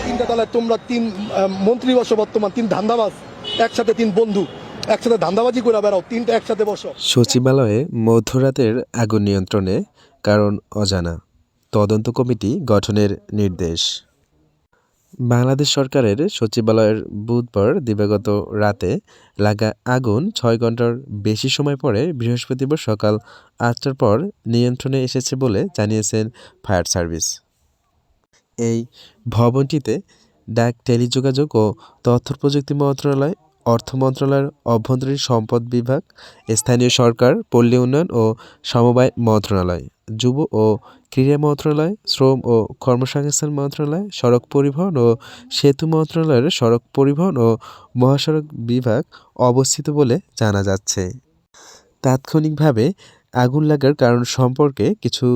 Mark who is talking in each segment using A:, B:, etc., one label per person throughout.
A: তিনটা তলায় তোমরা তিন মন্ত্রী বসো, বর্তমান তিন ধান্দাবাজ একসাথে, তিন বন্ধু একসাথে ধান্দাবাজি করে বেড়াও, তিনটা একসাথে বসো।
B: সচিবালয়ে মধ্যরাতের আগুন নিয়ন্ত্রণে কারণ অজানা, তদন্ত কমিটি গঠনের নির্দেশ। বাংলাদেশ সরকারের সচিবালয়ের বুধবার দিবাগত রাতে লাগা আগুন ৬ ঘন্টার বেশি সময় পরে বৃহস্পতিবার সকাল ৮টার পর নিয়ন্ত্রণে এসেছে বলে জানিয়েছেন ফায়ার সার্ভিস। এই ভবনটিতে ডাক, টেলিযোগাযোগ ও তথ্য প্রযুক্তি মন্ত্রণালয়, অর্থ মন্ত্রণালয়ের অভ্যন্তরীণ সম্পদ বিভাগ, স্থানীয় সরকার, পল্লী উন্নয়ন ও সমবায় মন্ত্রণালয়, যুব ও ক্রীড়া মন্ত্রণালয়, শ্রম ও কর্মসংস্থান মন্ত্রণালয়, সড়ক পরিবহন ও সেতু মন্ত্রণালয়ের সড়ক পরিবহন ও মহাসড়ক বিভাগ অবস্থিত বলে জানা যাচ্ছে। তাৎক্ষণিকভাবে আগুন লাগার কারণ সম্পর্কে কিছু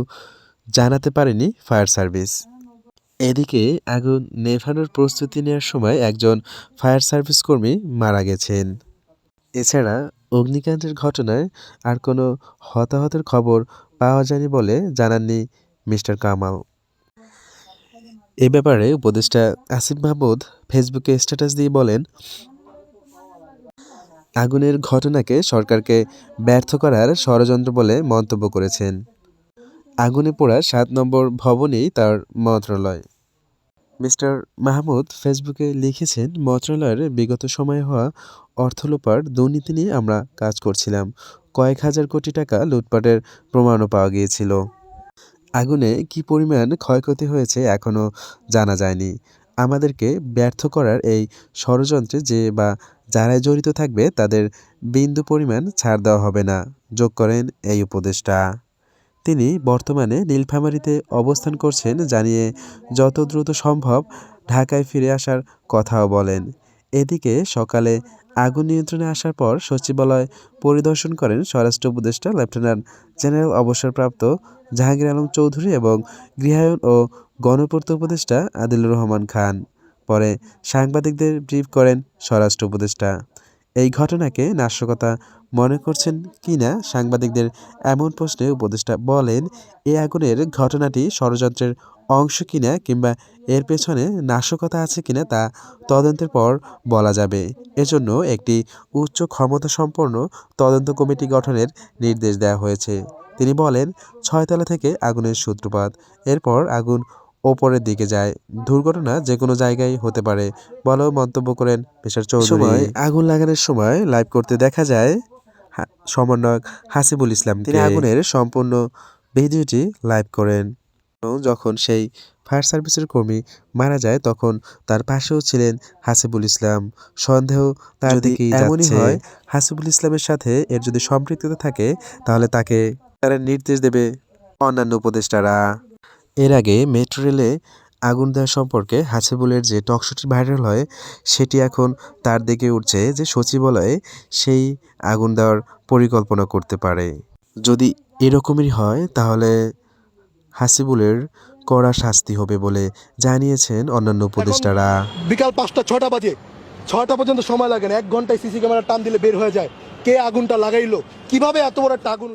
B: জানাতে পারেনি ফায়ার সার্ভিস। এদিকে আগুন নেভানোর প্রস্তুতি নেওয়ার সময় একজন ফায়ার সার্ভিস কর্মী মারা গেছেন। এছাড়া অগ্নিকাণ্ডের ঘটনায় আর কোনো হতাহতের খবর পাওয়া যায়নি বলে জানাননি মিস্টার কামাল। এ ব্যাপারে উপদেষ্টা আসিফ মাহমুদ ফেসবুকে স্ট্যাটাস দিয়ে বলেন, আগুনের ঘটনাকে সরকারকে ব্যর্থ করার ষড়যন্ত্র বলে মন্তব্য করেছেন। আগুনে পোড়া ৭ নম্বর ভবনেই তার মন্ত্রণালয়। মিস্টার মাহমুদ ফেসবুকে লিখেছেন, মন্ত্রণালয়ের বিগত সময়ে হওয়া অর্থ লোপাট দুর্নীতি নিয়ে আমরা কাজ করছিলাম। কয়েক হাজার কোটি টাকা লুটপাটের প্রমাণও পাওয়া গিয়েছিল। আগুনে কী পরিমাণ ক্ষয়ক্ষতি হয়েছে এখনও জানা যায়নি। আমাদেরকে ব্যর্থ করার এই ষড়যন্ত্রে যে বা যারাই জড়িত থাকবে তাদের বিন্দু পরিমাণ ছাড় দেওয়া হবে না, যোগ করেন এই উপদেষ্টা। তিনি বর্তমানে নীলফামারীতে অবস্থান করছেন জানিয়ে যত দ্রুত সম্ভব ঢাকায় ফিরে আসার কথাও বলেন। এদিকে সকালে আগুন নিয়ন্ত্রণে আসার পর সচিবালয় পরিদর্শন করেন স্বরাষ্ট্র উপদেষ্টা লেফটেন্যান্ট জেনারেল অবসরপ্রাপ্ত জাহাঙ্গীর আলম চৌধুরী এবং গৃহায়ন ও গণপূর্ত উপদেষ্টা আদিলুর রহমান খান। পরে সাংবাদিকদের ব্রিফ করেন স্বরাষ্ট্র উপদেষ্টা। এই ঘটনাকে নাশকতা মনে করছেন কিনা সাংবাদিকদের এমন প্রশ্নে উপদেষ্টা বলেন, এ আগুনের ঘটনাটি ষড়যন্ত্রের অংশ কিনা কিংবা এর পেছনে নাশকতা আছে কিনা তা তদন্তের পর বলা যাবে। এজন্য একটি উচ্চ ক্ষমতাসম্পন্ন তদন্ত কমিটি গঠনের নির্দেশ দেওয়া হয়েছে। তিনি বলেন, ৬ তলা থেকে আগুনের সূত্রপাত, এরপর আগুন ওপরের দিকে যায়, দুর্ঘটনা যে কোনো জায়গায় হতে পারে বলেও মন্তব্য করেন মিস্টার চৌধুরী। আগুন লাগানোর সময় লাইভ করতে দেখা যায় সমন্বয়ক হাসিবুল ইসলামকে। তিনি আগুনের সম্পূর্ণ ভিডিওটি লাইভ করেন। যখন সেই ফায়ার সার্ভিসের কর্মী মারা যায় তখন তার পাশেও ছিলেন হাসিবুল ইসলাম। সন্দেহ তার দিকেই এমনই হয়, হাসিবুল ইসলামের সাথে এর যদি সম্পৃক্ততা থাকে তাহলে তাকে তারা নির্দেশ দেবে অন্যান্য উপদেষ্টারা। এর আগে মেট্রো রেলে আগুন দেওয়া সম্পর্কে হাসিবুলের যে টকশোটি ভাইরাল হয় সেটি এখন তার দিকে উঠছে যে সচিবালয়ে সেই আগুন দেওয়ার পরিকল্পনা করতে পারে। যদি এরকমই হয় তাহলে হাসিবুলের কড়া শাস্তি হবে বলে জানিয়েছেন অন্যান্য উপদেষ্টারা।
A: বিকাল ৫টা ৬টা বাজে, ৬টা পর্যন্ত সময় লাগে না, ১ ঘন্টায় সিসি ক্যামেরা টান দিলে বের হয়ে যায় কে আগুনটা লাগাইলো, কিভাবে এত বড় একটা আগুন